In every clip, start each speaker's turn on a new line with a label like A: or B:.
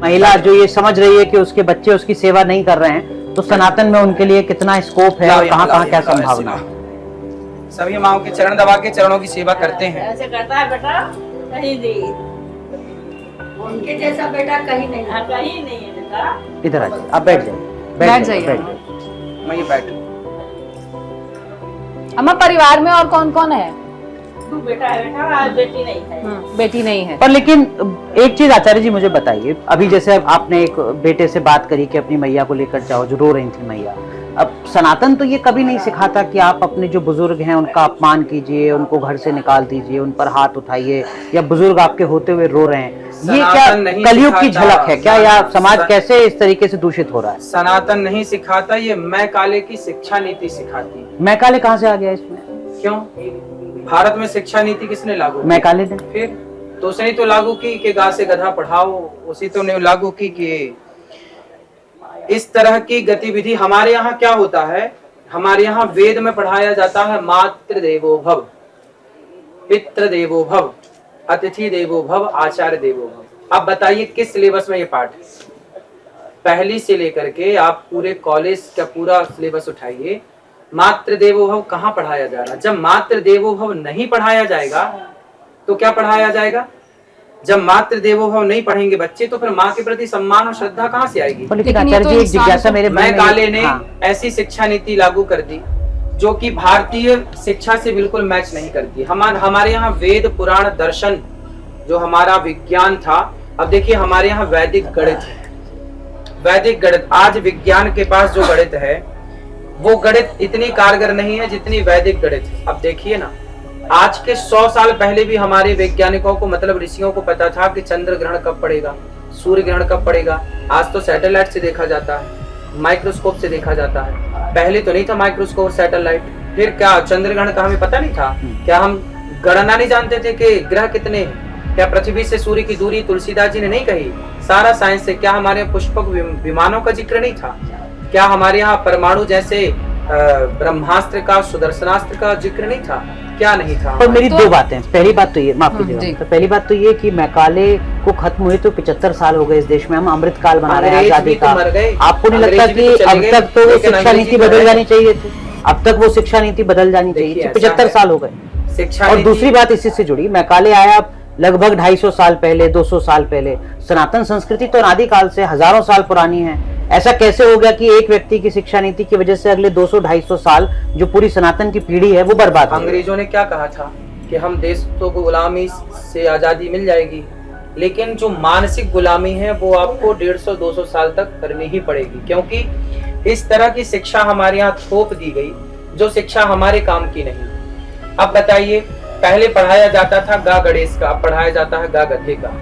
A: महिला जो ये समझ रही है कि उसके बच्चे उसकी सेवा नहीं कर रहे हैं, तो सनातन में उनके लिए कितना स्कोप है और कहाँ कहाँ क्या संभावना है।
B: सभी माओ के चरण दबा के चरणों की सेवा करते हैं।
C: ऐसे करता है बेटा, कहीं नहीं, उनके जैसा बेटा कहीं नहीं, कहीं नहीं है बेटा।
A: इधर आ जाइए, आप बैठ जाइए,
D: बैठ जाइए।
B: मैं ये बैठ।
D: अम्मा परिवार में और कौन कौन है?
C: तू बेटा है बेटा, बेटी नहीं है।
D: बेटी नहीं है।
A: पर लेकिन एक चीज आचार्य जी मुझे बताइए, अभी जैसे आपने एक बेटे से बात करी कि अपनी मैया को लेकर जाओ, जो रो रही थी मैया, अब सनातन तो ये कभी नहीं सिखाता कि आप अपने जो बुजुर्ग हैं उनका अपमान कीजिए, उनको घर से निकाल दीजिए, उन पर हाथ उठाइए, या बुजुर्ग आपके होते हुए रो रहे हैं, ये क्या कलयुग की झलक है क्या, या समाज कैसे इस तरीके से दूषित हो रहा है?
B: सनातन नहीं सिखाता, ये मैं काले की शिक्षा नीति सिखाती है।
A: मैं काले कहाँ से आ गया इसमें?
B: क्यों? भारत में शिक्षा नीति किसने लागू की?
A: मैं काले ने।
B: फिर तो उसने तो लागू की कि गा से गधा पढ़ाओ, उसी तो ने लागू की कि इस तरह की गतिविधि। हमारे यहाँ क्या होता है, हमारे यहाँ वेद में पढ़ाया जाता है मातृ देवो भव, पितृ देवो भव, अतिथि देवो भव, आचार्य देवो भव। आप बताइए किस सिलेबस में ये पाठ है? पहली से लेकर के आप पूरे कॉलेज का पूरा सिलेबस उठाइए, मातृ देवो भव कहाँ पढ़ाया जा रहा है? जब मातृ देवो भव नहीं पढ़ाया जाएगा तो क्या पढ़ाया जाएगा? जब मातृ देवो भव नहीं पढ़ेंगे बच्चे तो फिर माँ के प्रति सम्मान और श्रद्धा कहाँ से आएगी?
A: लेकिन आचार्य जी एक जिज्ञासा मेरे मन में,
B: मैं काले ने ऐसी शिक्षा नीति लागू कर दी जो कि भारतीय शिक्षा से बिल्कुल मैच नहीं करती। हमारे यहाँ वेद पुराण दर्शन जो हमारा विज्ञान था, अब देखिए हमारे यहाँ वैदिक गणित है, वैदिक गणित। आज विज्ञान के पास जो गणित है वो गणित इतनी कारगर नहीं है जितनी वैदिक गणित है। अब देखिए ना, आज के 100 साल पहले भी हमारे वैज्ञानिकों को, मतलब ऋषियों को पता था कि चंद्र ग्रहण कब पड़ेगा, सूर्य ग्रहण कब पड़ेगा। आज तो सैटेलाइट से देखा जाता है, माइक्रोस्कोप से देखा जाता है, पहले तो नहीं था माइक्रोस्कोप सैटेलाइट। फिर क्या चंद्र ग्रहण का हमें पता नहीं था? क्या हम गणना नहीं जानते थे कि ग्रह कितने हैं? क्या पृथ्वी से सूर्य की दूरी तुलसीदास जी ने नहीं कही? सारा साइंस से। क्या हमारे पुष्पक विमानों का जिक्र नहीं था? क्या हमारे यहाँ परमाणु जैसे ब्रह्मास्त्र का, सुदर्शनास्त्र का जिक्र नहीं था? क्या नहीं था?
A: पर मेरी दो बातें, पहली बात तो ये, माफ कीजिएगा, तो पहली बात तो ये कि मैकाले को खत्म हुए तो 75 साल हो गए इस देश में, हम अमृत काल बना रहे हैं आजादी का। आपको नहीं लगता कि अब तक तो वो शिक्षा नीति बदल जानी चाहिए थी? अब तक वो शिक्षा नीति बदल जानी चाहिए थी, 75 साल हो गए शिक्षा। और दूसरी बात इसी से जुड़ी, मैकाले आया लगभग 250 साल पहले, 200 साल पहले। सनातन संस्कृति तो अनादिकाल से हजारों साल पुरानी है। ऐसा कैसे हो गया कि एक व्यक्ति की शिक्षा नीति की वजह से अगले 200-250 साल जो पूरी सनातन की पीढ़ी है वो बर्बाद?
B: अंग्रेजों ने क्या कहा था कि हम देश को गुलामी से आजादी मिल जाएगी, लेकिन जो मानसिक गुलामी है वो आपको 150-200 साल तक करनी ही पड़ेगी, क्योंकि इस तरह की शिक्षा हमारे यहाँ थोप दी गई जो शिक्षा हमारे काम की नहीं। अब बताइए, पहले पढ़ाया जाता था गा गणेश का, अब पढ़ाया जाता है गा गधे का।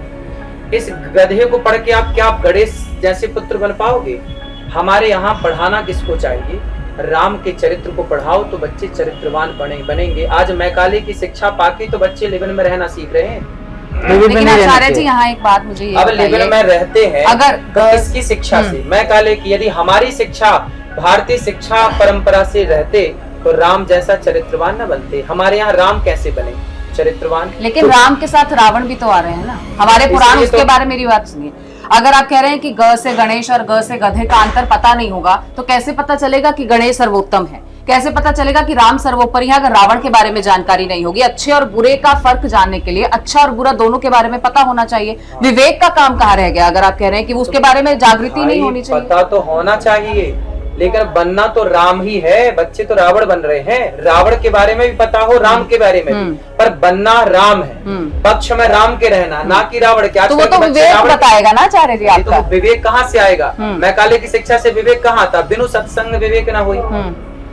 B: इस गधे को पढ़ के आप क्या आप गणेश जैसे पुत्र बन पाओगे? हमारे यहाँ पढ़ाना किसको चाहिए? राम के चरित्र को पढ़ाओ तो बच्चे चरित्रवान बनेंगे। आज मैकाले की शिक्षा पाके तो बच्चे लेवन में रहना सीख रहे हैं।
D: लेकिन आचार्य जी यहाँ एक बात मुझे ये
B: अब लेवन में रहते हैं
D: अगर
B: तो किसकी शिक्षा से? मैकाले की। यदि हमारी शिक्षा भारतीय शिक्षा परंपरा से रहते तो राम जैसा चरित्रवान न बनते। हमारे यहाँ राम कैसे बने चरित्रवान?
D: लेकिन तो राम के साथ रावण भी तो आ रहे हैं ना, हमारे पुराण उसके बारे में। मेरी बात सुनिए, अगर आप कह रहे हैं कि ग से गणेश और ग से गधे का अंतर पता नहीं होगा तो कैसे पता चलेगा कि गणेश सर्वोत्तम है? कैसे पता चलेगा कि राम सर्वोपरि है अगर रावण के बारे में जानकारी नहीं होगी? अच्छे और बुरे का फर्क जानने के लिए अच्छा और बुरा दोनों के बारे में पता होना चाहिए। विवेक का काम कहाँ रह गया अगर आप कह रहे हैं कि उसके बारे में जागृति नहीं होनी चाहिए?
B: पता तो होना चाहिए, लेकिन बनना तो राम ही है। बच्चे तो रावण बन रहे हैं, रावण के बारे में भी पता हो, राम के बारे में भी, पर बनना राम है। पक्ष में राम के रहना, ना कि रावण के।
D: तो वो तो विवेक बताएगा ना आचार्य जी आपका।
B: तो विवेक कहाँ से आएगा? मैकाले की शिक्षा से विवेक कहाँ आता? बिनु सत्संग विवेक ना हुई।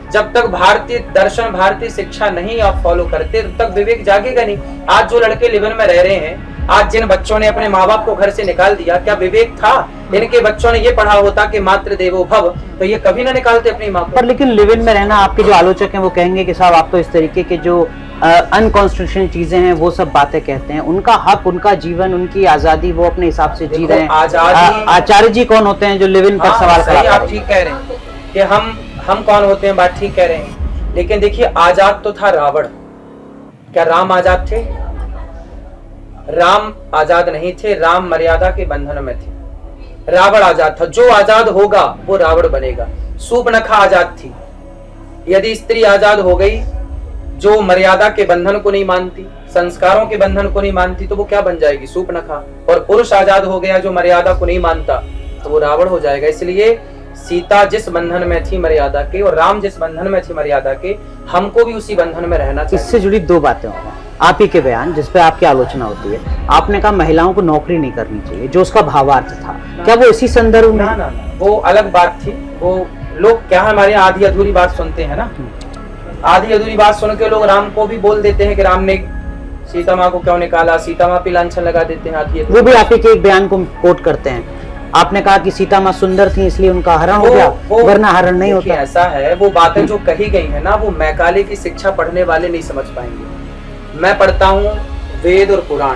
B: जब तक भारतीय दर्शन, भारतीय शिक्षा नहीं आप फॉलो करते तब तक विवेक जागेगा नहीं। आज जो लड़के लिवन में रह रहे हैं, आज जिन बच्चों ने अपने माँ बाप को घर से निकाल दिया, क्या विवेक था? इनके बच्चों ने ये पढ़ा होता कि मातृ देवो भव, तो ये कभी ना निकालते अपनी माँ को।
A: पर लेकिन लिव इन में रहना, आपके जो आलोचक हैं वो कहेंगे कि साहब आप तो इस तरीके के जो अनकॉन्स्टिट्यूशनल चीजें हैं वो सब बातें कहते हैं। उनका हक, उनका जीवन, उनकी आजादी वो अपने हिसाब से जी रहे हैं। आचार्य जी कौन होते हैं जो लिव इन पर सवाल कर रहे हैं?
B: आप ठीक कह रहे हैं कि हम कौन होते हैं, बात ठीक कह रहे हैं। लेकिन देखिए, आजाद तो था रावण, क्या राम आजाद थे? राम आजाद नहीं थे, राम मर्यादा के बंधन में थे। रावण आजाद था। जो आजाद होगा वो रावण बनेगा। शूर्पणखा आजाद थी। यदि स्त्री आजाद हो गई, जो मर्यादा के बंधन को नहीं मानती, संस्कारों के बंधन को नहीं मानती, तो वो क्या बन जाएगी? शूर्पणखा। और पुरुष आजाद हो गया जो मर्यादा को नहीं मानता, तो वो रावण हो जाएगा। इसलिए सीता जिस बंधन में थी मर्यादा के, और राम जिस बंधन में थी मर्यादा के, हमको भी उसी बंधन में रहना चाहिए।
A: इससे जुड़ी दो बातें और हैं। आप ही के बयान जिस पे आपकी आलोचना होती है, आपने कहा महिलाओं को नौकरी नहीं करनी चाहिए, जो उसका भावार्थ था, क्या वो इसी संदर्भ में?
B: ना, वो अलग बात थी। वो लोग क्या हमारे यहाँ आधी अधूरी बात सुनते हैं ना, आधी अधूरी बात सुन के लोग राम को भी बोल देते हैं कि राम ने सीता माँ को क्यों निकाला, सीता माँ पे लांछन लगा देते हैं आधी अधूरी।
A: वो भी आप ही के एक बयान को कोट करते हैं। आपने कहा कि सीता माँ सुंदर थी इसलिए उनका हरण हो गया, वरना हरण नहीं होता।
B: ऐसा है, वो बातें जो कही गई है ना, वो मैकाले की शिक्षा पढ़ने वाले नहीं समझ पाएंगे। मैं पढ़ता हूँ वेद और पुराण,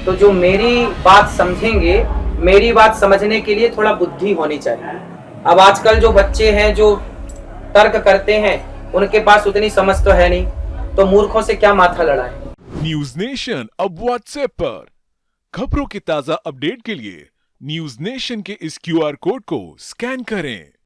B: तो जो मेरी बात समझेंगे, मेरी बात समझने के लिए थोड़ा बुद्धि होनी चाहिए। अब आजकल जो बच्चे हैं जो तर्क करते हैं, उनके पास उतनी समझ तो है नहीं, तो मूर्खों से क्या माथा लड़ाएं।
E: न्यूज नेशन अब व्हाट्सएप पर खबरों के ताजा अपडेट के लिए न्यूज नेशन के इस QR कोड को स्कैन करें।